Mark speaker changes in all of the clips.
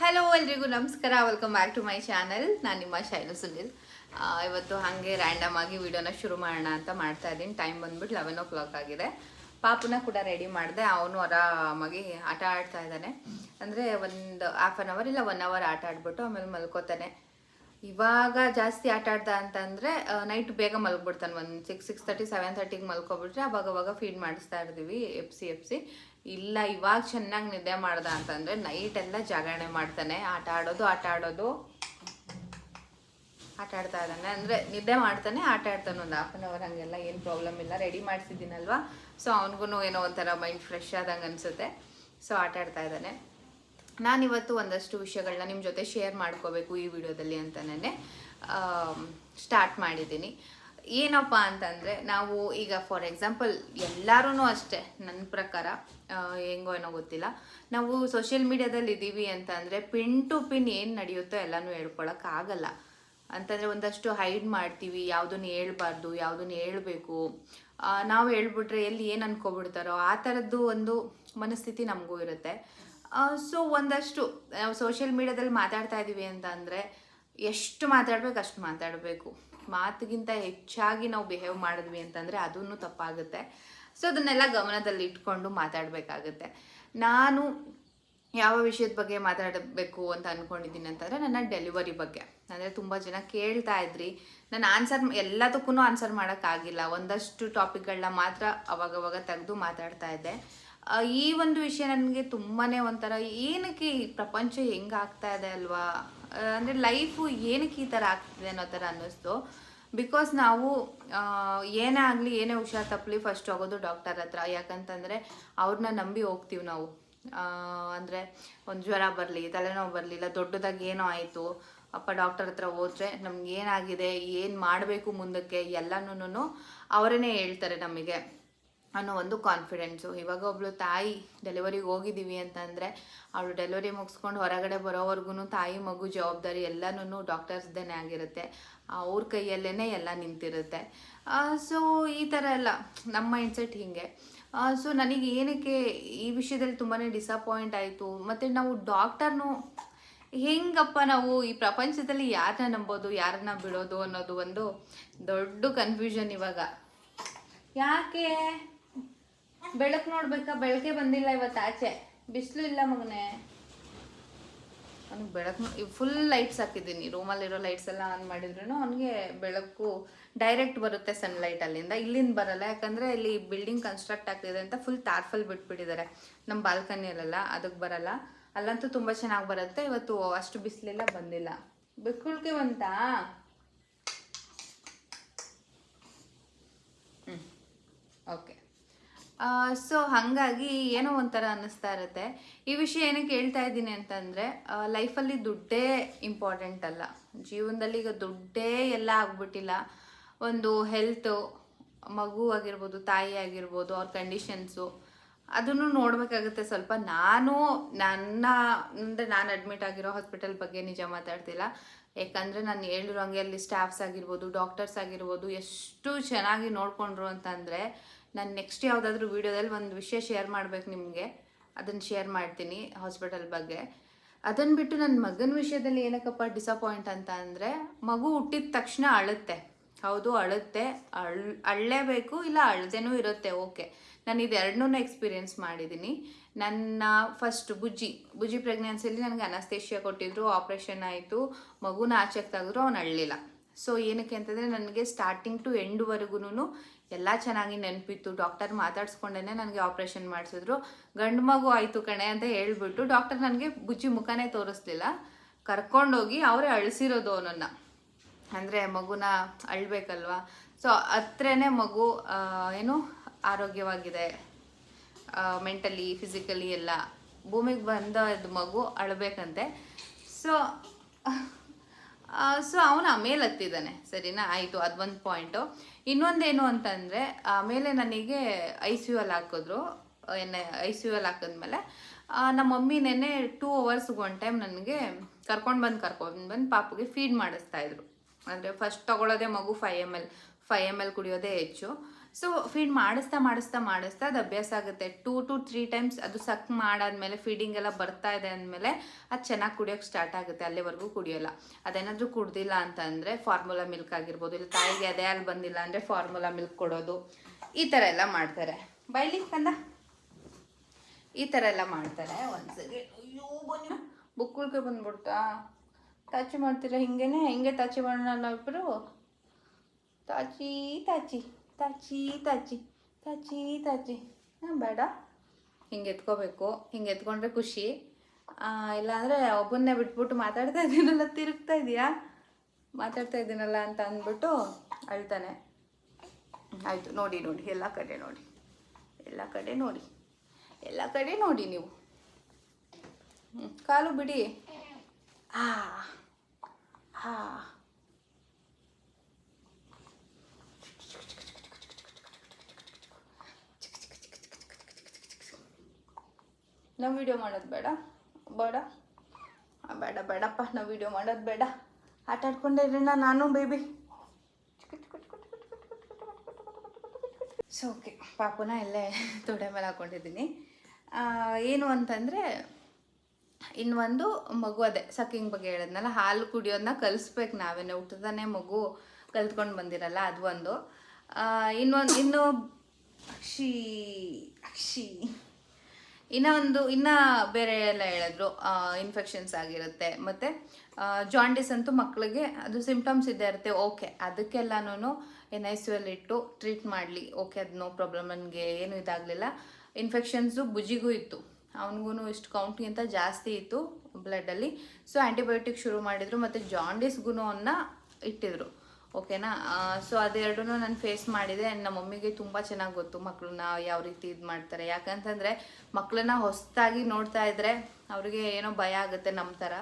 Speaker 1: Hello ಎಲ್ರಿಗೂ ನಮಸ್ಕಾರ, welcome back to my channel. ನಾನು ನಿಮ್ಮ ಶೈಲು ಸುನಿಲ್. ಇವತ್ತು ಹಾಗೆ ರ್ಯಾಂಡಮ್ ಆಗಿ ವಿಡಿಯೋನ ಶುರು ಮಾಡೋಣ ಅಂತ ಮಾಡ್ತಾ ಇದ್ದೀನಿ. ಟೈಮ್ ಬಂದ್ಬಿಟ್ಟು 11 o'clock ಆಗಿದೆ. ಪಾಪುನ ಕೂಡ ರೆಡಿ ಮಾಡಿದೆ. ಅವನು ಆರಾಮಾಗಿ ಆಟ ಆಡ್ತಾ ಇದ್ದಾನೆ. ಅಂದರೆ ಒಂದು ಹಾಫ್ ಆನ್ ಅವರ್ ಇಲ್ಲ 1 hour ಆಟ ಆಡ್ಬಿಟ್ಟು ಆಮೇಲೆ ಮಲ್ಕೋತಾನೆ. ಇವಾಗ ಜಾಸ್ತಿ ಆಟ ಆಡ್ದ ಅಂತಂದರೆ ನೈಟ್ ಬೇಗ ಮಲ್ಕೊಬಿಡ್ತಾನೆ. ಒಂದು 6:30 7:30ಗೆ ಮಲ್ಕೊಬಿಟ್ರೆ ಅವಾಗ ಫೀಡ್ ಮಾಡಿಸ್ತಾ ಇರ್ತೀವಿ ಎಪ್ಸಿ. ಇಲ್ಲ ಇವಾಗ ಚೆನ್ನಾಗಿ ನಿದ್ದೆ ಮಾಡ್ದ ಅಂತಂದರೆ ನೈಟ್ ಎಲ್ಲ ಜಾಗರಣೆ ಮಾಡ್ತಾನೆ. ಆಟ ಆಡ್ತಾ ಇದ್ದಾನೆ. ಅಂದರೆ ನಿದ್ದೆ ಮಾಡ್ತಾನೆ, ಆಟ ಆಡ್ತಾನೆ. ಒಂದು ಹಾಫ್ ಆನ್ ಅವರ್ ಹಂಗೆಲ್ಲ ಏನು ಪ್ರಾಬ್ಲಮ್ ಇಲ್ಲ. ರೆಡಿ ಮಾಡಿಸಿದ್ದೀನಲ್ವಾ, ಸೊ ಅವನಿಗೂ ಏನೋ ಒಂಥರ ಮೈಂಡ್ ಫ್ರೆಶ್ ಆದಂಗೆ ಅನಿಸುತ್ತೆ. ಸೊ ಆಟ ಆಡ್ತಾ ಇದ್ದಾನೆ. ನಾನಿವತ್ತು ಒಂದಷ್ಟು ವಿಷಯಗಳನ್ನ ನಿಮ್ಮ ಜೊತೆ ಶೇರ್ ಮಾಡ್ಕೋಬೇಕು ಈ ವಿಡಿಯೋದಲ್ಲಿ ಅಂತಲೇ ಸ್ಟಾರ್ಟ್ ಮಾಡಿದ್ದೀನಿ. ಏನಪ್ಪ ಅಂತಂದರೆ, ನಾವು ಈಗ ಫಾರ್ ಎಕ್ಸಾಂಪಲ್ ಎಲ್ಲರೂ ಅಷ್ಟೇ, ನನ್ನ ಪ್ರಕಾರ ಹೆಂಗೋ ಏನೋ ಗೊತ್ತಿಲ್ಲ, ನಾವು ಸೋಷಿಯಲ್ ಮೀಡ್ಯಾದಲ್ಲಿ ಇದ್ದೀವಿ ಅಂತಂದರೆ ಪಿನ್ ಟು ಪಿನ್ ಏನು ನಡೆಯುತ್ತೋ ಎಲ್ಲನೂ ಹೇಳ್ಕೊಳಕ್ಕಾಗಲ್ಲ. ಅಂತಂದರೆ ಒಂದಷ್ಟು ಹೈಡ್ ಮಾಡ್ತೀವಿ, ಯಾವುದನ್ನು ಹೇಳ್ಬಾರ್ದು, ಯಾವುದನ್ನು ಹೇಳಬೇಕು. ನಾವು ಹೇಳ್ಬಿಟ್ರೆ ಎಲ್ಲಿ ಏನು ಅನ್ಕೊಬಿಡ್ತಾರೋ ಆ ಥರದ್ದು ಒಂದು ಮನಸ್ಥಿತಿ ನಮಗೂ ಇರುತ್ತೆ. ಸೊ ಒಂದಷ್ಟು ಸೋಷಿಯಲ್ ಮೀಡ್ಯಾದಲ್ಲಿ ಮಾತಾಡ್ತಾ ಇದ್ದೀವಿ ಅಂತ ಅಂದರೆ ಎಷ್ಟು ಮಾತಾಡ್ಬೇಕು ಅಷ್ಟು ಮಾತಾಡಬೇಕು. ಮಾತಿಗಿಂತ ಹೆಚ್ಚಾಗಿ ನಾವು ಬಿಹೇವ್ ಮಾಡಿದ್ವಿ ಅಂತಂದರೆ ಅದೂ ತಪ್ಪಾಗುತ್ತೆ. ಸೊ ಅದನ್ನೆಲ್ಲ ಗಮನದಲ್ಲಿ ಇಟ್ಕೊಂಡು ಮಾತಾಡಬೇಕಾಗುತ್ತೆ. ನಾನು ಯಾವ ವಿಷಯದ ಬಗ್ಗೆ ಮಾತಾಡಬೇಕು ಅಂತ ಅಂದ್ಕೊಂಡಿದ್ದೀನಿ ಅಂತಂದರೆ ನನ್ನ ಡೆಲಿವರಿ ಬಗ್ಗೆ. ಅಂದರೆ ತುಂಬ ಜನ ಕೇಳ್ತಾ ಇದ್ರಿ, ನಾನು ಎಲ್ಲದಕ್ಕೂ ಆನ್ಸರ್ ಮಾಡೋಕ್ಕಾಗಿಲ್ಲ. ಒಂದಷ್ಟು ಟಾಪಿಕ್ಗಳನ್ನ ಮಾತ್ರ ಅವಾಗವಾಗ ತೆಗೆದು ಮಾತಾಡ್ತಾ ಇದ್ದೆ. ಈ ಒಂದು ವಿಷಯ ನನಗೆ ತುಂಬಾ ಒಂಥರ, ಏನಕ್ಕೆ ಈ ಪ್ರಪಂಚ ಹೆಂಗಾಗ್ತಾ ಇದೆ ಅಲ್ವಾ, ಅಂದರೆ ಲೈಫು ಏನಕ್ಕೆ ಈ ಥರ ಆಗ್ತಿದೆ ಅನ್ನೋ ಥರ ಅನ್ನಿಸ್ತು. ಬಿಕಾಸ್ ನಾವು ಏನೇ ಆಗಲಿ, ಏನೇ ಹುಷಾರು ತಪ್ಪಲಿ ಫಸ್ಟ್ ಹೋಗೋದು ಡಾಕ್ಟರ್ ಹತ್ರ. ಯಾಕಂತಂದರೆ ಅವ್ರನ್ನ ನಂಬಿ ಹೋಗ್ತೀವಿ ನಾವು. ಅಂದರೆ ಒಂದು ಜ್ವರ ಬರಲಿ, ತಲೆನೋವು ಬರಲಿ, ಇಲ್ಲ ದೊಡ್ಡದಾಗಿ ಏನೋ ಆಯಿತು, ಅಪ್ಪ ಡಾಕ್ಟರ್ ಹತ್ರ ಹೋದರೆ ನಮ್ಗೆ ಏನಾಗಿದೆ, ಏನು ಮಾಡಬೇಕು ಮುಂದಕ್ಕೆ ಎಲ್ಲನೂ ಅವರೇ ಹೇಳ್ತಾರೆ ನಮಗೆ ಅನ್ನೋ ಒಂದು ಕಾನ್ಫಿಡೆನ್ಸು. ಇವಾಗ ಒಬ್ಬಳು ತಾಯಿ ಡೆಲಿವರಿಗೆ ಹೋಗಿದ್ದೀವಿ ಅಂತಂದರೆ ಅವಳು ಡೆಲಿವರಿ ಮುಗಿಸ್ಕೊಂಡು ಹೊರಗಡೆ ಬರೋವರೆಗೂ ತಾಯಿ ಮಗು ಜವಾಬ್ದಾರಿ ಎಲ್ಲನೂ ಡಾಕ್ಟರ್ಸ್ದೇ ಆಗಿರುತ್ತೆ. ಅವ್ರ ಕೈಯಲ್ಲೇ ಎಲ್ಲ ನಿಂತಿರುತ್ತೆ. ಸೊ ಈ ಥರ ಎಲ್ಲ ನಮ್ಮ ಮೈಂಡ್ಸೆಟ್ ಹೀಗೆ. ಸೊ ನನಗೆ ಏನಕ್ಕೆ ಈ ವಿಷಯದಲ್ಲಿ ತುಂಬಾ ಡಿಸಪಾಯಿಂಟ್ ಆಯಿತು. ಮತ್ತು ನಾವು ಡಾಕ್ಟರ್ನು ಹೆಂಗಪ್ಪ ನಾವು ಈ ಪ್ರಪಂಚದಲ್ಲಿ ಯಾರನ್ನ ನಂಬೋದು, ಯಾರನ್ನ ಬಿಡೋದು ಅನ್ನೋದು ಒಂದು ದೊಡ್ಡ ಕನ್ಫ್ಯೂಷನ್ ಇವಾಗ. ಯಾಕೆ ಬೆಳಕು ನೋಡ್ಬೇಕಾ? ಬೆಳಕೆ ಬಂದಿಲ್ಲ ಇವತ್ತು, ಆಚೆ ಬಿಸಿಲು ಇಲ್ಲ ಮಗನೇ. ಅವ್ನಿಗೆ ಬೆಳಕು ಫುಲ್ ಲೈಟ್ಸ್ ಹಾಕಿದ್ದೀನಿ, ರೂಮಲ್ಲಿರೋ ಲೈಟ್ಸ್ ಎಲ್ಲ ಆನ್ ಮಾಡಿದ್ರು ಅವನಿಗೆ ಬೆಳಕು ಡೈರೆಕ್ಟ್ ಬರುತ್ತೆ, ಸನ್ಲೈಟ್ ಅಲ್ಲಿಂದ. ಇಲ್ಲಿಂದ ಬರಲ್ಲ, ಯಾಕಂದರೆ ಇಲ್ಲಿ ಬಿಲ್ಡಿಂಗ್ ಕನ್ಸ್ಟ್ರಕ್ಟ್ ಆಗ್ತಿದೆ ಅಂತ ಫುಲ್ ತಾರ್ಫಲ್ ಬಿಟ್ಬಿಟ್ಟಿದ್ದಾರೆ ನಮ್ಮ ಬಾಲ್ಕನಿಯಲ್ಲೆಲ್ಲ, ಅದಕ್ಕೆ ಬರಲ್ಲ. ಅಲ್ಲಂತೂ ತುಂಬ ಚೆನ್ನಾಗಿ ಬರುತ್ತೆ. ಇವತ್ತು ಅಷ್ಟು ಬಿಸಿಲೆಲ್ಲ ಬಂದಿಲ್ಲ. ಬೆಕ್ಕುಳ್ಕೆ ಬಂತಾ? ಓಕೆ. ಸೊ ಹಾಗಾಗಿ ಏನೋ ಒಂಥರ ಅನ್ನಿಸ್ತಾ ಇರುತ್ತೆ. ಈ ವಿಷಯ ಏನಕ್ಕೆ ಹೇಳ್ತಾ ಇದ್ದೀನಿ ಅಂತಂದರೆ, ಲೈಫಲ್ಲಿ ದುಡ್ಡೇ ಇಂಪಾರ್ಟೆಂಟ್ ಅಲ್ಲ. ಜೀವನದಲ್ಲಿ ಈಗ ದುಡ್ಡೇ ಎಲ್ಲ ಆಗ್ಬಿಟ್ಟಿಲ್ಲ. ಒಂದು ಹೆಲ್ತು, ಮಗು ಆಗಿರ್ಬೋದು, ತಾಯಿ ಆಗಿರ್ಬೋದು, ಅವ್ರ ಕಂಡೀಷನ್ಸು ಅದನ್ನು ನೋಡಬೇಕಾಗುತ್ತೆ ಸ್ವಲ್ಪ. ನಾನು ಅಡ್ಮಿಟ್ ಆಗಿರೋ ಹಾಸ್ಪಿಟಲ್ ಬಗ್ಗೆ ನಿಜ ಮಾತಾಡ್ತಿಲ್ಲ. ಯಾಕಂದರೆ ನಾನು ಹೇಳಿರೋ ಹಂಗೆ ಅಲ್ಲಿ ಸ್ಟಾಫ್ಸ್ ಆಗಿರ್ಬೋದು, ಡಾಕ್ಟರ್ಸ್ ಆಗಿರ್ಬೋದು ಎಷ್ಟು ಚೆನ್ನಾಗಿ ನೋಡಿಕೊಂಡ್ರು ಅಂತಂದರೆ, ನಾನು ನೆಕ್ಸ್ಟ್ ಯಾವುದಾದ್ರೂ ವೀಡಿಯೋದಲ್ಲಿ ಒಂದು ವಿಷಯ ಶೇರ್ ಮಾಡಬೇಕು ನಿಮಗೆ, ಅದನ್ನು ಶೇರ್ ಮಾಡ್ತೀನಿ ಹಾಸ್ಪಿಟಲ್ ಬಗ್ಗೆ. ಅದನ್ನು ಬಿಟ್ಟು ನನ್ನ ಮಗನ ವಿಷಯದಲ್ಲಿ ಏನಕ್ಕಪ್ಪ ಡಿಸಪಾಯಿಂಟ್ ಅಂತ ಅಂದರೆ, ಮಗು ಹುಟ್ಟಿದ ತಕ್ಷಣ ಅಳುತ್ತೆ. ಹೌದು, ಅಳುತ್ತೆ, ಅಳ್ಳೇಬೇಕು, ಇಲ್ಲ ಅಳ್ದೇನೂ ಇರುತ್ತೆ. ಓಕೆ, ನಾನು ಇದೆರಡನ್ನೂ ಎಕ್ಸ್ಪೀರಿಯೆನ್ಸ್ ಮಾಡಿದ್ದೀನಿ. ನನ್ನ ಫಸ್ಟ್ ಬುಜ್ಜಿ ಪ್ರೆಗ್ನೆನ್ಸಿಯಲ್ಲಿ ನನಗೆ ಅನಸ್ತೇಷಿಯಾ ಕೊಟ್ಟಿದ್ರು, ಆಪ್ರೇಷನ್ ಆಯಿತು, ಮಗುನ ಆಚೆಗೆ ತೆಗೆದ್ರು, ಅವ್ನು ಅಳ್ಳಿಲ್ಲ. ಸೊ ಏನಕ್ಕೆ ಅಂತಂದರೆ ನನಗೆ ಸ್ಟಾರ್ಟಿಂಗ್ ಟು ಎಂಡ್ವರೆಗೂ ಎಲ್ಲ ಚೆನ್ನಾಗಿ ನೆನಪಿತ್ತು. ಡಾಕ್ಟರ್ ಮಾತಾಡ್ಸ್ಕೊಂಡೇ ನನಗೆ ಆಪ್ರೇಷನ್ ಮಾಡಿಸಿದ್ರು. ಗಂಡು ಮಗು ಆಯಿತು ಕಣೆ ಅಂತ ಹೇಳ್ಬಿಟ್ಟು ಡಾಕ್ಟರ್ ನನಗೆ ಬುಜ್ಜಿ ಮುಖನೇ ತೋರಿಸ್ಲಿಲ್ಲ, ಕರ್ಕೊಂಡೋಗಿ ಅವರೇ ಅಳಿಸಿರೋದು ಅವನನ್ನು. ಅಂದರೆ ಮಗುನ ಅಳ್ಬೇಕಲ್ವಾ. ಸೊ ಹತ್ರನೇ ಮಗು ಆರೋಗ್ಯವಾಗಿದೆ, ಮೆಂಟಲಿ ಫಿಸಿಕಲಿ ಎಲ್ಲ. ಭೂಮಿಗೆ ಬಂದ ಮಗು ಅಳಬೇಕಂತೆ. ಸೊ ಅವನು ಆಮೇಲೆ ಹತ್ತಿದ್ದಾನೆ, ಸರಿನಾ? ಆಯಿತು, ಅದೊಂದು ಪಾಯಿಂಟು. ಇನ್ನೊಂದೇನು ಅಂತಂದರೆ, ಆಮೇಲೆ ನನಗೆ ICU ಹಾಕಿದ್ರು. ICU ಹಾಕಿದ್ಮೇಲೆ ನಮ್ಮ ಮಮ್ಮಿ ನೆನ್ನೆ 2 hours ಒನ್ ಟೈಮ್ ನನಗೆ ಕರ್ಕೊಂಡು ಬಂದು ಪಾಪುಗೆ ಫೀಡ್ ಮಾಡಿಸ್ತಾಯಿದ್ರು. ಅಂದರೆ ಫಸ್ಟ್ ತೊಗೊಳ್ಳೋದೇ ಮಗು 5 ml ಕುಡಿಯೋದೇ ಹೆಚ್ಚು. ಸೊ ಫೀಡ್ ಮಾಡಿಸ್ತಾ ಅದು ಅಭ್ಯಾಸ ಆಗುತ್ತೆ. 2 to 3 ಟೈಮ್ಸ್ ಅದು ಸಕ್ ಮಾಡಾದ್ಮೇಲೆ ಫೀಡಿಂಗ್ ಎಲ್ಲ ಬರ್ತಾ ಇದೆ ಅಂದಮೇಲೆ ಅದು ಚೆನ್ನಾಗಿ ಕುಡಿಯೋಕ್ಕೆ ಸ್ಟಾರ್ಟ್ ಆಗುತ್ತೆ. ಅಲ್ಲಿವರೆಗೂ ಕುಡಿಯೋಲ್ಲ. ಅದೇನಾದರೂ ಕುಡ್ದಿಲ್ಲ ಅಂತ ಅಂದರೆ ಫಾರ್ಮುಲಾ ಮಿಲ್ಕ್ ಆಗಿರ್ಬೋದು, ಇಲ್ಲ ತಾಯಿಗೆ ಅದೇ ಅಲ್ಲಿ ಬಂದಿಲ್ಲ ಅಂದರೆ ಫಾರ್ಮುಲಾ ಮಿಲ್ಕ್ ಕೊಡೋದು, ಈ ಥರ ಎಲ್ಲ ಮಾಡ್ತಾರೆ. ಬೈಲಿ ಕಂದ, ಈ ಥರ ಎಲ್ಲ ಮಾಡ್ತಾರೆ. ಒಂದ್ಸರಿ ಅಯ್ಯೋ ಬನ್ನಿ ಬುಕ್ಕುಳ್ಕೆ ಬಂದ್ಬಿಡ್ತಾ, ತಾಚಿ ಮಾಡ್ತೀರಾ ಹಿಂಗೆ ತಾಚಿ ಮಾಡೋಣ ನಾವಿಬ್ಬರು. ತಾಚಿ ತಾಚಿ ತಾಚಿ ತಾಚಿ ತಾಚಿ ತಾಚಿ ಬೇಡ, ಹಿಂಗೆ ಎತ್ಕೋಬೇಕು. ಹಿಂಗೆ ಎತ್ಕೊಂಡ್ರೆ ಖುಷಿ. ಇಲ್ಲಾಂದರೆ ಒಬ್ಬನ್ನೇ ಬಿಟ್ಬಿಟ್ಟು ಮಾತಾಡ್ತಾ ಇದ್ದೀನಲ್ಲ ಅಂತ ಅಂದ್ಬಿಟ್ಟು ಅಳ್ತಾನೆ. ಆಯಿತು, ನೋಡಿ ಎಲ್ಲ ಕಡೆ ನೋಡಿ ನೀವು. ಕಾಲು ಬಿಡಿ. ನಾವು ವಿಡಿಯೋ ಮಾಡೋದು ಬೇಡಪ್ಪ, ನಾವು ವಿಡಿಯೋ ಮಾಡೋದು ಬೇಡ. ಆಟ ಆಡ್ಕೊಂಡೇ ಇರೋಣ ನಾನು ಬೇಬಿ. ಸೊ ಓಕೆ, ಪಾಪುನ ಎಲ್ಲೇ ತೊಡೆ ಮೇಲೆ ಹಾಕ್ಕೊಂಡಿದ್ದೀನಿ. ಏನು ಅಂತಂದರೆ ಇನ್ನೊಂದು ಮಗು, ಅದೇ ಸಕ್ಕಿಂಗ್ ಬಗ್ಗೆ ಹೇಳಿದ್ನಲ್ಲ, ಹಾಲು ಕುಡಿಯೋದನ್ನ ಕಲಿಸ್ಬೇಕು ನಾವೇನೆ. ಹುಟ್ಟದಾನೆ ಮಗು ಕಲ್ತ್ಕೊಂಡು ಬಂದಿರಲ್ಲ, ಅದು ಒಂದು. ಇನ್ನು ಅಕ್ಷಿ ಇನ್ನು ಬೇರೆ ಎಲ್ಲ ಹೇಳಿದ್ರು. ಇನ್ಫೆಕ್ಷನ್ಸ್ ಆಗಿರುತ್ತೆ, ಮತ್ತು ಜಾಂಡಿಸ್ ಅಂತೂ ಮಕ್ಕಳಿಗೆ ಅದು ಸಿಂಪ್ಟಮ್ಸ್ ಇದ್ದೇ ಇರುತ್ತೆ. ಓಕೆ, ಅದಕ್ಕೆಲ್ಲನೂ NICU ಇಟ್ಟು ಟ್ರೀಟ್ ಮಾಡಲಿ. ಓಕೆ, ಅದು ನೋ ಪ್ರಾಬ್ಲಮ್, ನನಗೆ ಏನೂ ಇದಾಗಲಿಲ್ಲ. ಇನ್ಫೆಕ್ಷನ್ಸು ಬುಜ್ಜಿಗೂ ಇತ್ತು, ಅವನಿಗೂ ಇಷ್ಟು ಕೌಂಟ್ಗಿಂತ ಜಾಸ್ತಿ ಇತ್ತು ಬ್ಲಡ್ಡಲ್ಲಿ. ಸೊ ಆ್ಯಂಟಿಬಯೋಟಿಕ್ ಶುರು ಮಾಡಿದರು, ಮತ್ತು ಜಾಂಡಿಸ್ಗೂ ಅವನ್ನ ಇಟ್ಟಿದ್ರು. ಓಕೆನಾ. ಸೊ ಅದೆರಡೂ ನಾನು ಫೇಸ್ ಮಾಡಿದೆ. ನಮ್ಮ ಮಮ್ಮಿಗೆ ತುಂಬ ಚೆನ್ನಾಗಿ ಗೊತ್ತು ಮಕ್ಕಳನ್ನ ಯಾವ ರೀತಿ ಇದು ಮಾಡ್ತಾರೆ. ಯಾಕಂತಂದರೆ ಮಕ್ಕಳನ್ನ ಹೊಸದಾಗಿ ನೋಡ್ತಾ ಇದ್ದರೆ ಅವ್ರಿಗೆ ಏನೋ ಭಯ ಆಗುತ್ತೆ ನಮ್ಮ ಥರ.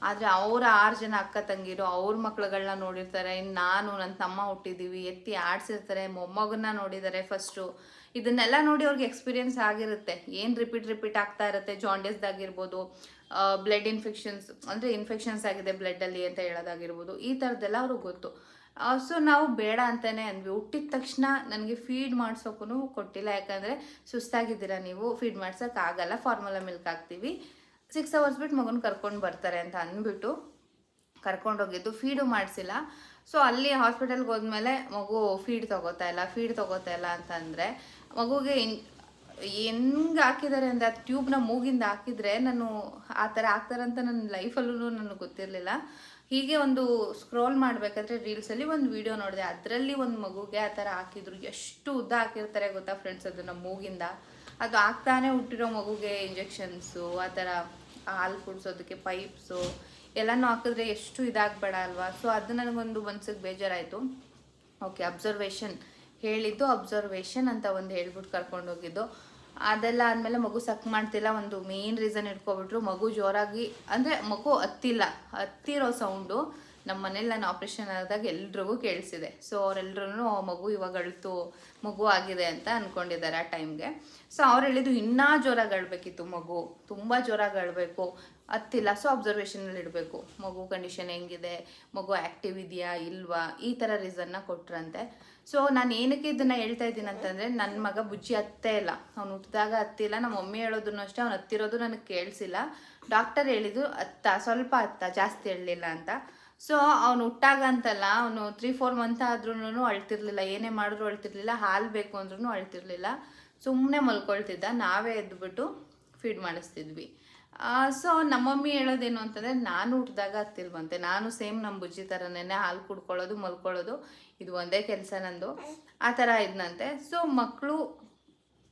Speaker 1: ಆದರೆ ಅವರ 6 ಜನ ಅಕ್ಕ ತಂಗಿರು ಅವ್ರ ಮಕ್ಳುಗಳನ್ನ ನೋಡಿರ್ತಾರೆ. ಇನ್ನು ನಾನು ನನ್ನ ತಮ್ಮ ಹುಟ್ಟಿದ್ದೀವಿ, ಎತ್ತಿ ಆಡಿಸಿರ್ತಾರೆ, ಮೊಮ್ಮಗನ್ನ ನೋಡಿದ್ದಾರೆ ಫಸ್ಟು. ಇದನ್ನೆಲ್ಲ ನೋಡಿ ಅವ್ರಿಗೆ ಎಕ್ಸ್ಪೀರಿಯೆನ್ಸ್ ಆಗಿರುತ್ತೆ. ಏನು ರಿಪೀಟ್ ಆಗ್ತಾ ಇರುತ್ತೆ. ಜಾಂಡಿಸ್ದಾಗಿರ್ಬೋದು, ಬ್ಲಡ್ ಇನ್ಫೆಕ್ಷನ್ಸ್ ಅಂದರೆ ಇನ್ಫೆಕ್ಷನ್ಸ್ ಆಗಿದೆ ಬ್ಲಡ್ಡಲ್ಲಿ ಅಂತ ಹೇಳೋದಾಗಿರ್ಬೋದು, ಈ ಥರದ್ದೆಲ್ಲ ಅವ್ರಿಗೆ ಗೊತ್ತು. ಸೊ ನಾವು ಬೇಡ ಅಂತಲೇ ಅಂದ್ವಿ. ಹುಟ್ಟಿದ ತಕ್ಷಣ ನನಗೆ ಫೀಡ್ ಮಾಡ್ಸೋಕ್ಕೂ ಕೊಟ್ಟಿಲ್ಲ. ಯಾಕಂದರೆ ಸುಸ್ತಾಗಿದ್ದೀರಾ ನೀವು, ಫೀಡ್ ಮಾಡ್ಸೋಕ್ಕಾಗಲ್ಲ, ಫಾರ್ಮುಲಾ ಮಿಲ್ಕ್ ಹಾಕ್ತೀವಿ, 6 hours ಬಿಟ್ಟು ಮಗುನ ಕರ್ಕೊಂಡು ಬರ್ತಾರೆ ಅಂತ ಅಂದ್ಬಿಟ್ಟು ಕರ್ಕೊಂಡೋಗಿದ್ದು. ಫೀಡು ಮಾಡಿಸಿಲ್ಲ. ಸೊ ಅಲ್ಲಿ ಹಾಸ್ಪಿಟಲ್ಗೆ ಹೋದ್ಮೇಲೆ ಮಗು ಫೀಡ್ ತೊಗೋತಾ ಇಲ್ಲ ಅಂತಂದರೆ ಮಗುಗೆ ಹೆಂಗೆ ಹಾಕಿದ್ದಾರೆ ಅಂದರೆ ಅದು ಟ್ಯೂಬ್ನ ಮೂಗಿಂದ ಹಾಕಿದರೆ ನಾನು ಆ ಥರ ಹಾಕ್ತಾರಂತ ನನ್ನ ಲೈಫಲ್ಲೂ ನನಗೆ ಗೊತ್ತಿರಲಿಲ್ಲ. ಹೀಗೆ ಒಂದು ಸ್ಕ್ರೋಲ್ ಮಾಡಬೇಕಾದ್ರೆ ರೀಲ್ಸಲ್ಲಿ ಒಂದು ವಿಡಿಯೋ ನೋಡಿದೆ. ಅದರಲ್ಲಿ ಒಂದು ಮಗುಗೆ ಆ ಥರ ಹಾಕಿದ್ರು. ಎಷ್ಟು ಉದ್ದ ಹಾಕಿರ್ತಾರೆ ಗೊತ್ತಾ ಫ್ರೆಂಡ್ಸ್, ಅದು ನಮ್ಮ ಮೂಗಿಂದ. ಅದು ಆಗ್ತಾನೆ ಹುಟ್ಟಿರೋ ಮಗುಗೆ ಇಂಜೆಕ್ಷನ್ಸು, ಆ ಥರ ಹಾಲು ಕುಡಿಸೋದಕ್ಕೆ ಪೈಪ್ಸು ಎಲ್ಲನೂ ಹಾಕಿದ್ರೆ ಎಷ್ಟು ಇದಾಗಬೇಡ ಅಲ್ವಾ. ಸೊ ಅದು ನನಗೊಂದು ಮನ್ಸಿಗೆ ಬೇಜಾರಾಯಿತು. ಓಕೆ, ಅಬ್ಸರ್ವೇಷನ್ ಅಂತ ಒಂದು ಹೇಳ್ಬಿಟ್ಟು ಕರ್ಕೊಂಡೋಗಿದ್ದು. ಅದೆಲ್ಲ ಆದಮೇಲೆ ಮಗು ಸಕ್ ಮಾಡ್ತಿಲ್ಲ. ಒಂದು ಮೇನ್ ರೀಸನ್ ಇಟ್ಕೊಬಿಟ್ರು. ಮಗು ಜೋರಾಗಿ ಅಂದರೆ ಮಗು ಹತ್ತಿರೋ ಸೌಂಡು ನಮ್ಮ ಮನೇಲಿ ನಾನು ಆಪ್ರೇಷನ್ ಆದಾಗ ಎಲ್ರಿಗೂ ಕೇಳಿಸಿದೆ. ಸೊ ಅವರೆಲ್ಲರೂ ಮಗು ಇವಾಗ ಅಳ್ತು, ಮಗು ಆಗಿದೆ ಅಂತ ಅಂದ್ಕೊಂಡಿದ್ದಾರೆ ಆ ಟೈಮ್ಗೆ. ಸೊ ಅವ್ರು ಹೇಳಿದ್ದು ಇನ್ನೂ ಜೋರಾಗಿ ಅಳ್ಬೇಕಿತ್ತು, ಮಗು ತುಂಬ ಜೋರಾಗಿ ಅಳಬೇಕು, ಹತ್ತಿಲ್ಲ. ಸೊ ಅಬ್ಸರ್ವೇಷನಲ್ಲಿ ಇಡಬೇಕು, ಮಗು ಕಂಡೀಷನ್ ಹೆಂಗಿದೆ, ಮಗು ಆ್ಯಕ್ಟಿವ್ ಇದೆಯಾ ಇಲ್ವಾ, ಈ ಥರ ರೀಸನ್ನ ಕೊಟ್ರಂತೆ. ಸೊ ನಾನು ಏನಕ್ಕೆ ಇದನ್ನು ಹೇಳ್ತಾ ಇದ್ದೀನಿ ಅಂತಂದರೆ, ನನ್ನ ಮಗ ಬುಜ್ಜಿ ಹತ್ತೇ ಇಲ್ಲ. ಅವ್ನು ಹುಟ್ಟಿದಾಗ ಹತ್ತಿಲ್ಲ. ನಮ್ಮ ಮಮ್ಮಿ ಹೇಳೋದನ್ನು ಅಷ್ಟೇ, ಅವ್ನು ಹತ್ತಿರೋದು ನನಗೆ ಕೇಳಿಸಿಲ್ಲ. ಡಾಕ್ಟರ್ ಹೇಳಿದ್ದು ಸ್ವಲ್ಪ ಜಾಸ್ತಿ ಹೇಳಲಿಲ್ಲ ಅಂತ. ಸೊ ಅವ್ನು ಹುಟ್ಟಾಗ ಅಂತಲ್ಲ, ಅವನು 3-4 ಮಂತ್ ಆದ್ರೂ ಅಳ್ತಿರ್ಲಿಲ್ಲ, ಏನೇ ಮಾಡಿದ್ರು ಅಳ್ತಿರ್ಲಿಲ್ಲ, ಹಾಲು ಬೇಕು ಅಂದ್ರೂ ಅಳ್ತಿರ್ಲಿಲ್ಲ, ಸುಮ್ಮನೆ ಮಲ್ಕೊಳ್ತಿದ್ದ. ನಾವೇ ಎದ್ದುಬಿಟ್ಟು ಫೀಡ್ ಮಾಡಿಸ್ತಿದ್ವಿ. ಸೊ ನಮ್ಮ ಮಮ್ಮಿ ಹೇಳೋದೇನು ಅಂತಂದರೆ, ನಾನು ಹುಟ್ಟಿದಾಗ ಹತ್ತಿಲ್ವಂತೆ. ನಾನು ಸೇಮ್ ನಮ್ಮ ಬುಜ್ಜಿ ಥರನೇ ಹಾಲು ಕುಡ್ಕೊಳ್ಳೋದು, ಮಲ್ಕೊಳ್ಳೋದು, ಇದು ಒಂದೇ ಕೆಲಸ ನಂದು, ಆ ಥರ ಇದ್ನಂತೆ. ಸೊ ಮಕ್ಕಳು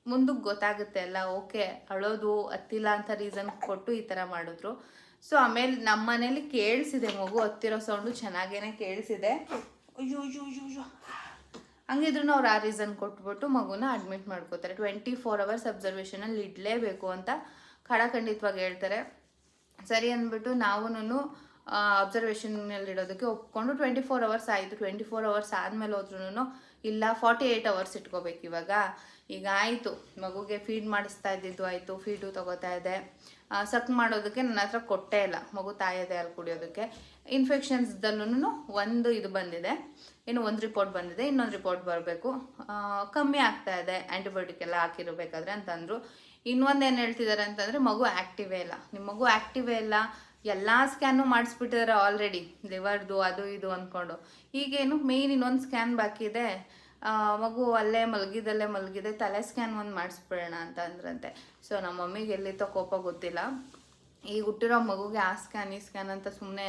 Speaker 1: ಮುಂದಕ್ಕೆ ಗೊತ್ತಾಗುತ್ತೆ ಅಲ್ಲ. ಓಕೆ, ಅಳೋದು ಹತ್ತಿಲ್ಲ ಅಂತ ರೀಸನ್ ಕೊಟ್ಟು ಈ ಥರ ಮಾಡಿದ್ರು. ಸೊ ಆಮೇಲೆ ನಮ್ಮ ಮನೇಲಿ ಕೇಳಿಸಿದೆ, ಮಗು ಹತ್ತಿರೋ ಸೌಂಡು ಚೆನ್ನಾಗೇ ಕೇಳಿಸಿದೆ. ಅಯ್ಯೋ ಹಂಗಿದ್ರು ಅವ್ರು ಆ ರೀಸನ್ ಕೊಟ್ಬಿಟ್ಟು ಮಗುನ ಅಡ್ಮಿಟ್ ಮಾಡ್ಕೋತಾರೆ. 24 hours ಅಬ್ಸರ್ವೇಷನಲ್ಲಿ ಇಡಲೇಬೇಕು ಅಂತ ಖಡಾಖಂಡಿತವಾಗಿ ಹೇಳ್ತಾರೆ. ಸರಿ ಅಂದ್ಬಿಟ್ಟು ನಾವು ಅಬ್ಸರ್ವೇಷನಲ್ಲಿ ಇಡೋದಕ್ಕೆ ಒಪ್ಕೊಂಡು 24 hours ಆಯಿತು. 24 hours ಆದಮೇಲೆ ಹೋದ್ರೂ ಇಲ್ಲ 48 hours ಇಟ್ಕೋಬೇಕು. ಇವಾಗ ಈಗ ಆಯಿತು, ಮಗುಗೆ ಫೀಡ್ ಮಾಡಿಸ್ತಾ ಇದ್ದಿದ್ದು ಆಯಿತು, ಫೀಡು ತೊಗೋತಾ ಇದೆ. ಸಕ್ ಮಾಡೋದಕ್ಕೆ ನನ್ನ ಹತ್ರ ಕೊಟ್ಟೇ ಇಲ್ಲ, ಮಗು ತಾಯದೇ ಹಾಲು ಕುಡಿಯೋದಕ್ಕೆ. ಇನ್ಫೆಕ್ಷನ್ಸ್ದಲ್ಲೂ ಒಂದು ಇದು ಬಂದಿದೆ, ಇನ್ನು ಒಂದು ರಿಪೋರ್ಟ್ ಬಂದಿದೆ, ಇನ್ನೊಂದು ರಿಪೋರ್ಟ್ ಬರಬೇಕು. ಕಮ್ಮಿ ಆಗ್ತಾ ಇದೆ ಆ್ಯಂಟಿಬಯೋಟಿಕ್ ಎಲ್ಲ ಹಾಕಿರಬೇಕಾದ್ರೆ ಅಂತಂದರು. ಇನ್ನೊಂದು ಏನು ಹೇಳ್ತಿದ್ದಾರೆ ಅಂತಂದರೆ ಮಗು ಆ್ಯಕ್ಟಿವೇ ಇಲ್ಲ, ನಿಮ್ಮ ಮಗು ಆ್ಯಕ್ಟಿವೇ ಇಲ್ಲ, ಎಲ್ಲ ಸ್ಕ್ಯಾನು ಮಾಡಿಸ್ಬಿಟ್ಟಿದ್ದಾರೆ ಆಲ್ರೆಡಿ, ಲಿವರ್ದು ಅದು ಇದು ಅಂದ್ಕೊಂಡು. ಈಗೇನು ಮೇಯ್ನ್ ಇನ್ನೊಂದು ಸ್ಕ್ಯಾನ್ ಬಾಕಿ ಇದೆ, ಮಗು ಅಲ್ಲೇ ಮಲಗಿದೆ, ತಲೆ ಸ್ಕ್ಯಾನ್ ಒಂದು ಮಾಡಿಸ್ಬಿಡೋಣ ಅಂತ ಅಂದ್ರಂತೆ. ಸೊ ನಮ್ಮ ಮಮ್ಮಿಗೆ ಎಲ್ಲಿತ್ತೋ ಕೋಪ ಗೊತ್ತಿಲ್ಲ, ಈಗ ಹುಟ್ಟಿರೋ ಮಗುಗೆ ಆ ಸ್ಕ್ಯಾನ್ ಈ ಸ್ಕ್ಯಾನ್ ಅಂತ ಸುಮ್ಮನೆ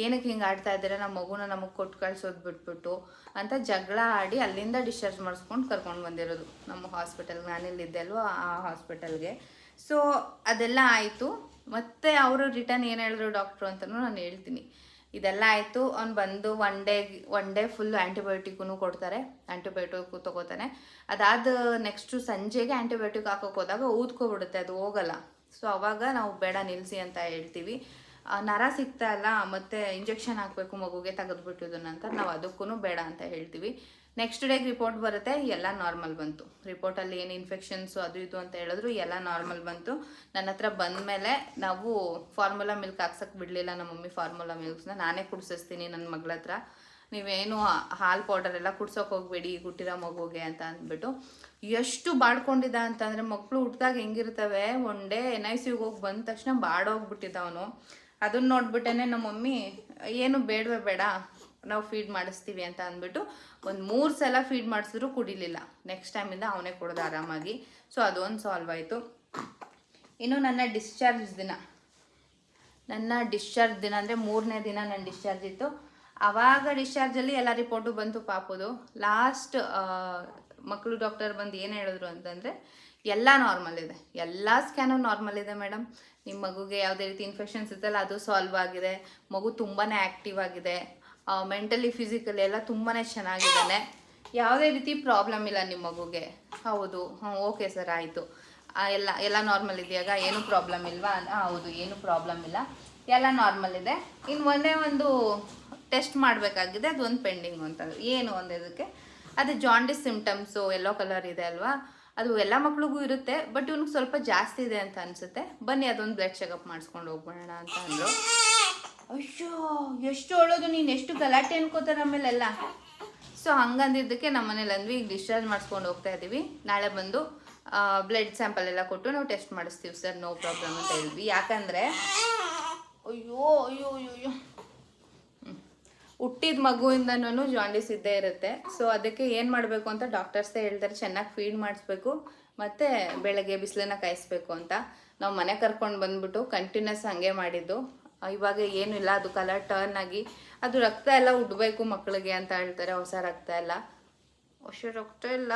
Speaker 1: ಏನಕ್ಕೆ ಹಿಂಗೆ ಆಡ್ತಾ ಇದ್ದೀರಾ, ನಮ್ಮ ಮಗುನ ನಮಗೆ ಕೊಟ್ಟು ಕಳ್ಸೋದು ಬಿಟ್ಬಿಟ್ಟು ಅಂತ ಜಗಳ ಆಡಿ ಅಲ್ಲಿಂದ ಡಿಸ್ಚಾರ್ಜ್ ಮಾಡಿಸ್ಕೊಂಡು ಕರ್ಕೊಂಡು ಬಂದಿರೋದು ನಮ್ಮ ಹಾಸ್ಪಿಟಲ್ಗೆ. ನಾನಿಲ್ಲಿದ್ದೆ ಅಲ್ವ ಆ ಹಾಸ್ಪಿಟಲ್ಗೆ. ಸೊ ಅದೆಲ್ಲ ಆಯಿತು. ಮತ್ತು ಅವರು ರಿಟರ್ನ್ ಏನು ಹೇಳಿದ್ರು ಡಾಕ್ಟ್ರು ಅಂತಲೂ ನಾನು ಹೇಳ್ತೀನಿ. ಇದೆಲ್ಲ ಆಯಿತು, ಅವ್ನು ಬಂದು ಒನ್ ಡೇ ಫುಲ್ ಆ್ಯಂಟಿಬಯೋಟಿಕ್ಕೂ ಕೊಡ್ತಾರೆ, ಆ್ಯಂಟಿಬಯೋಟಿಕ್ ತೊಗೋತಾನೆ. ಅದಾದ ನೆಕ್ಸ್ಟು ಸಂಜೆಗೆ ಆ್ಯಂಟಿಬಯೋಟಿಕ್ ಹಾಕೋಕೆ ಹೋದಾಗ ಊದ್ಕೊಬಿಡುತ್ತೆ, ಅದು ಹೋಗಲ್ಲ. ಸೊ ಅವಾಗ ನಾವು ಬೇಡ ನಿಲ್ಲಿಸಿ ಅಂತ ಹೇಳ್ತೀವಿ. ನರ ಸಿಗ್ತಾ ಇಲ್ಲ, ಮತ್ತು ಇಂಜೆಕ್ಷನ್ ಹಾಕಬೇಕು ಮಗುಗೆ ತೆಗೆದುಬಿಟ್ಟಿದ್ದನ್ನು ಅಂತ ನಾವು ಅದಕ್ಕೂ ಬೇಡ ಅಂತ ಹೇಳ್ತೀವಿ. ನೆಕ್ಸ್ಟ್ ಡೇಗೆ ರಿಪೋರ್ಟ್ ಬರುತ್ತೆ, ಎಲ್ಲ ನಾರ್ಮಲ್ ಬಂತು. ರಿಪೋರ್ಟಲ್ಲಿ ಏನು ಇನ್ಫೆಕ್ಷನ್ಸು ಅದು ಇದು ಅಂತ ಹೇಳಿದ್ರು, ಎಲ್ಲ ನಾರ್ಮಲ್ ಬಂತು. ನನ್ನ ಹತ್ರ ಬಂದಮೇಲೆ ನಾವು ಫಾರ್ಮುಲಾ ಮಿಲ್ಕ್ ಹಾಕ್ಸೋಕ್ಕೆ ಬಿಡಲಿಲ್ಲ ನಮ್ಮ ಮಮ್ಮಿ. ಫಾರ್ಮುಲಾ ಮಿಲ್ಕ್ಸ್ನ ನಾನೇ ಕುಡಿಸಿಸ್ತೀನಿ ನನ್ನ ಮಗಳ ಹತ್ರ, ನೀವೇನು ಹಾಲು ಪೌಡರ್ ಎಲ್ಲ ಕುಡ್ಸೋಕೆ ಹೋಗಬೇಡಿ ಹುಟ್ಟಿರೋ ಮಗುಗೆ ಅಂತ ಅಂದ್ಬಿಟ್ಟು. ಎಷ್ಟು ಬಾಡ್ಕೊಂಡಿದ್ದ ಅಂತಂದರೆ, ಮಕ್ಕಳು ಹುಟ್ಟಿದಾಗ ಹೆಂಗಿರ್ತವೆ, ಒನ್ ಡೇ NICUಗೆ ಹೋಗಿ ಬಂದ ತಕ್ಷಣ ಬಾಡೋಗ್ಬಿಟ್ಟಿದ್ದ ಅವನು. ಅದನ್ನು ನೋಡ್ಬಿಟ್ಟೇ ನಮ್ಮ ಮಮ್ಮಿ ಏನು ಬೇಡವೇ ಬೇಡ, ನಾವು ಫೀಡ್ ಮಾಡಿಸ್ತೀವಿ ಅಂತ ಅಂದ್ಬಿಟ್ಟು ಒಂದು 3 ಸಲ ಫೀಡ್ ಮಾಡಿಸಿದ್ರು ಕುಡಿಲಿಲ್ಲ. ನೆಕ್ಸ್ಟ್ ಟೈಮಿಂದ ಅವನೇ ಕೊಡೋದು ಆರಾಮಾಗಿ. ಸೊ ಅದೊಂದು ಸಾಲ್ವ್ ಆಯಿತು. ಇನ್ನು ನನ್ನ ಡಿಸ್ಚಾರ್ಜ್ ದಿನ ಅಂದರೆ 3ನೇ ದಿನ ನನ್ನ ಡಿಸ್ಚಾರ್ಜ್ ಇತ್ತು. ಆವಾಗ ಡಿಸ್ಚಾರ್ಜಲ್ಲಿ ಎಲ್ಲ ರಿಪೋರ್ಟು ಬಂತು ಪಾಪುದು. ಲಾಸ್ಟ್ ಮಕ್ಕಳು ಡಾಕ್ಟರ್ ಬಂದು ಏನು ಹೇಳಿದ್ರು ಅಂತಂದರೆ, ಎಲ್ಲ ನಾರ್ಮಲ್ ಇದೆ, ಎಲ್ಲ ಸ್ಕ್ಯಾನು ನಾರ್ಮಲ್ ಇದೆ ಮೇಡಮ್, ನಿಮ್ಮ ಮಗುಗೆ ಯಾವುದೇ ರೀತಿ ಇನ್ಫೆಕ್ಷನ್ಸ್ ಇತ್ತಲ್ಲ ಅದು ಸಾಲ್ವ್ ಆಗಿದೆ, ಮಗು ತುಂಬಾ ಆ್ಯಕ್ಟಿವ್ ಆಗಿದೆ, ಮೆಂಟಲಿ ಫಿಸಿಕಲಿ ಎಲ್ಲ ತುಂಬಾ ಚೆನ್ನಾಗಿದ್ದಾನೆ, ಯಾವುದೇ ರೀತಿ ಪ್ರಾಬ್ಲಮ್ ಇಲ್ಲ ನಿಮ್ಮ ಮಗುಗೆ. ಹೌದು, ಓಕೆ ಸರ್ ಆಯಿತು, ಎಲ್ಲ ನಾರ್ಮಲ್ ಇದೆಯಾಗ, ಏನೂ ಪ್ರಾಬ್ಲಮ್ ಇಲ್ವಾ? ಹೌದು, ಏನೂ ಪ್ರಾಬ್ಲಮ್ ಇಲ್ಲ, ಎಲ್ಲ ನಾರ್ಮಲ್ ಇದೆ. ಇನ್ನು ಒಂದೇ ಒಂದು ಟೆಸ್ಟ್ ಮಾಡಬೇಕಾಗಿದೆ, ಅದು ಒಂದು ಪೆಂಡಿಂಗ್ ಅಂತ. ಏನು ಒಂದು ಇದಕ್ಕೆ, ಅದು ಜಾಂಡಿಸ್ ಸಿಮ್ಟಮ್ಸು ಯೆಲ್ಲೋ ಕಲರ್ ಇದೆ ಅಲ್ವಾ, ಅದು ಎಲ್ಲ ಮಕ್ಳಿಗೂ ಇರುತ್ತೆ, ಬಟ್ ಇವ್ನಿಗೆ ಸ್ವಲ್ಪ ಜಾಸ್ತಿ ಇದೆ ಅಂತ ಅನಿಸುತ್ತೆ, ಬನ್ನಿ ಅದೊಂದು ಬ್ಲಡ್ ಚೆಕಪ್ ಮಾಡಿಸ್ಕೊಂಡು ಹೋಗ್ಬೋಣ ಅಂತ ಅಂದರು. ಅಯ್ಯೋ ಎಷ್ಟು ಹೇಳೋದು ನೀನು, ಎಷ್ಟು ಗಲಾಟೆ ಅನ್ಕೋತಾರೆ ಆಮೇಲೆಲ್ಲ. ಸೊ ಹಂಗಂದಿದ್ದಕ್ಕೆ ನಮ್ಮ ಮನೇಲಿ ಅಂದ್ವಿ, ಈಗ ಡಿಸ್ಚಾರ್ಜ್ ಮಾಡಿಸ್ಕೊಂಡು ಹೋಗ್ತಾ ಇದ್ದೀವಿ, ನಾಳೆ ಬಂದು ಬ್ಲಡ್ ಸ್ಯಾಂಪಲ್ ಎಲ್ಲ ಕೊಟ್ಟು ನಾವು ಟೆಸ್ಟ್ ಮಾಡಿಸ್ತೀವಿ ಸರ್, ನೋ ಪ್ರಾಬ್ಲಮ್ ಅಂತ ಹೇಳಿದ್ವಿ. ಯಾಕಂದರೆ ಅಯ್ಯೋ ಅಯ್ಯೋ ಅಯ್ಯೋ ಅಯ್ಯೋ ಹುಟ್ಟಿದ ಮಗುವಿಂದನೂ ಜಾಂಡೀಸ್ ಇದ್ದೇ ಇರುತ್ತೆ. ಸೊ ಅದಕ್ಕೆ ಏನು ಮಾಡಬೇಕು ಅಂತ ಡಾಕ್ಟರ್ಸೇ ಹೇಳ್ತಾರೆ, ಚೆನ್ನಾಗಿ ಫೀಡ್ ಮಾಡಿಸ್ಬೇಕು ಮತ್ತು ಬೆಳಗ್ಗೆ ಬಿಸಿಲನ್ನ ಕಾಯಿಸ್ಬೇಕು ಅಂತ. ನಾವು ಮನೆ ಕರ್ಕೊಂಡು ಬಂದುಬಿಟ್ಟು ಕಂಟಿನ್ಯೂಸ್ ಹಾಗೆ ಮಾಡಿದ್ದು. ಇವಾಗ ಏನೂ ಇಲ್ಲ, ಅದು ಕಲರ್ ಟರ್ನ್ ಆಗಿ ಅದು ರಕ್ತ ಎಲ್ಲ ಉಡ್ಬೇಕು ಮಕ್ಕಳಿಗೆ ಅಂತ ಹೇಳ್ತಾರೆ, ಹೊಸ ರಕ್ತ ಇಲ್ಲ.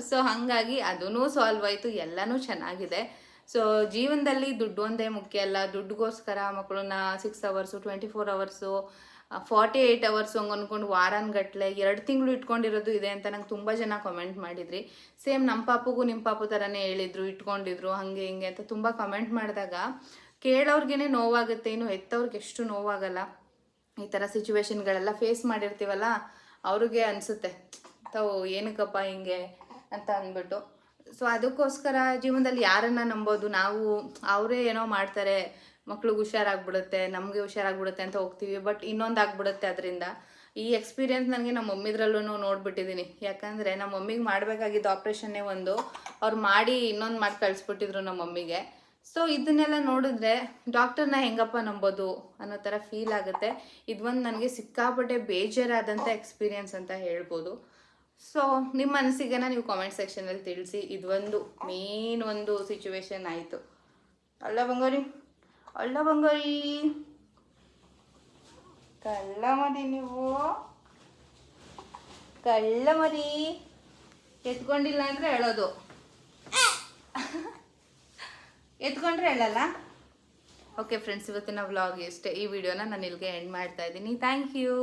Speaker 1: ಸೊ ಹಾಗಾಗಿ ಅದೂ ಸಾಲ್ವ್ ಆಯಿತು, ಎಲ್ಲನೂ ಚೆನ್ನಾಗಿದೆ. ಸೊ ಜೀವನದಲ್ಲಿ ದುಡ್ಡು ಒಂದೇ ಮುಖ್ಯ ಅಲ್ಲ, ದುಡ್ಡುಗೋಸ್ಕರ ಮಕ್ಕಳನ್ನ 6 ಅವರ್ಸು 24 ಅವರ್ಸು 48 ಅವರ್ಸು ಹಂಗೆ ಅಂದ್ಕೊಂಡು ವಾರನ್ಗಟ್ಲೆ 2 ತಿಂಗಳು ಇಟ್ಕೊಂಡಿರೋದು ಇದೆ ಅಂತ ನಂಗೆ ತುಂಬ ಜನ ಕಮೆಂಟ್ ಮಾಡಿದ್ರಿ. ಸೇಮ್ ನಮ್ಮ ಪಾಪುಗೂ ನಿಮ್ಮ ಪಾಪು ಥರನೇ ಹೇಳಿದರು, ಇಟ್ಕೊಂಡಿದ್ರು ಹಾಗೆ ಹಿಂಗೆ ಅಂತ ತುಂಬ ಕಮೆಂಟ್ ಮಾಡಿದಾಗ ಕೇಳೋರ್ಗೇ ನೋವಾಗುತ್ತೆ, ಇನ್ನು ಹೆತ್ತವ್ರಿಗೆ ಎಷ್ಟು ನೋವಾಗಲ್ಲ. ಈ ಥರ ಸಿಚುವೇಶನ್ಗಳೆಲ್ಲ ಫೇಸ್ ಮಾಡಿರ್ತೀವಲ್ಲ, ಅವ್ರಿಗೆ ಅನಿಸುತ್ತೆ ತಾವು ಏನಕ್ಕಪ್ಪ ಹಿಂಗೆ ಅಂತ ಅಂದ್ಬಿಟ್ಟು. ಸೊ ಅದಕ್ಕೋಸ್ಕರ ಜೀವನದಲ್ಲಿ ಯಾರನ್ನು ನಂಬೋದು ನಾವು, ಅವರೇ ಏನೋ ಮಾಡ್ತಾರೆ, ಮಕ್ಳಿಗೆ ಹುಷಾರಾಗ್ಬಿಡುತ್ತೆ, ನಮಗೆ ಹುಷಾರಾಗ್ಬಿಡುತ್ತೆ ಅಂತ ಹೋಗ್ತೀವಿ, ಬಟ್ ಇನ್ನೊಂದು ಆಗ್ಬಿಡುತ್ತೆ ಅದರಿಂದ. ಈ ಎಕ್ಸ್ಪೀರಿಯೆನ್ಸ್ ನನಗೆ ನಮ್ಮ ಮಮ್ಮಿದ್ರಲ್ಲೂ ನೋಡಿಬಿಟ್ಟಿದ್ದೀನಿ. ಯಾಕಂದರೆ ನಮ್ಮ ಮಮ್ಮಿಗೆ ಮಾಡಬೇಕಾಗಿದ್ದು ಆಪ್ರೇಷನ್ನೇ ಒಂದು, ಅವ್ರು ಮಾಡಿ ಇನ್ನೊಂದು ಮಾಡಿ ಕಳಿಸ್ಬಿಟ್ಟಿದ್ರು ನಮ್ಮ ಮಮ್ಮಿಗೆ. ಸೊ ಇದನ್ನೆಲ್ಲ ನೋಡಿದ್ರೆ ಡಾಕ್ಟರ್ನ ಹೆಂಗಪ್ಪ ನಂಬೋದು ಅನ್ನೋ ಥರ ಫೀಲ್ ಆಗುತ್ತೆ. ಇದೊಂದು ನನಗೆ ಸಿಕ್ಕಾಪಟ್ಟೆ ಬೇಜಾರಾದಂಥ ಎಕ್ಸ್ಪೀರಿಯೆನ್ಸ್ ಅಂತ ಹೇಳ್ಬೋದು. ಸೊ ನಿಮ್ಮ ಅನಿಸಿಕೆನ ನೀವು ಕಾಮೆಂಟ್ ಸೆಕ್ಷನಲ್ಲಿ ತಿಳಿಸಿ. ಇದೊಂದು ಮೇನ್ ಒಂದು ಸಿಚುವೇಶನ್ ಆಯಿತು. ಅಲ್ಲ ಬಂಗಾರಿ ಕಳ್ಳ ಮರಿ, ನೀವು ಕಳ್ಳ ಮರಿ ಎತ್ಕೊಂಡಿಲ್ಲ ಅಂದರೆ ಹೇಳೋದು, ಎತ್ಕೊಂಡ್ರೆ ಹೇಳಲ್ಲ. ಓಕೆ ಫ್ರೆಂಡ್ಸ್, ಇವತ್ತಿನ ವ್ಲಾಗ್ ಇಷ್ಟೇ. ಈ ವಿಡಿಯೋನ ನಾನು ಇಲ್ಲಿಗೆ ಎಂಡ್ ಮಾಡ್ತಾ ಇದ್ದೀನಿ. Thank you.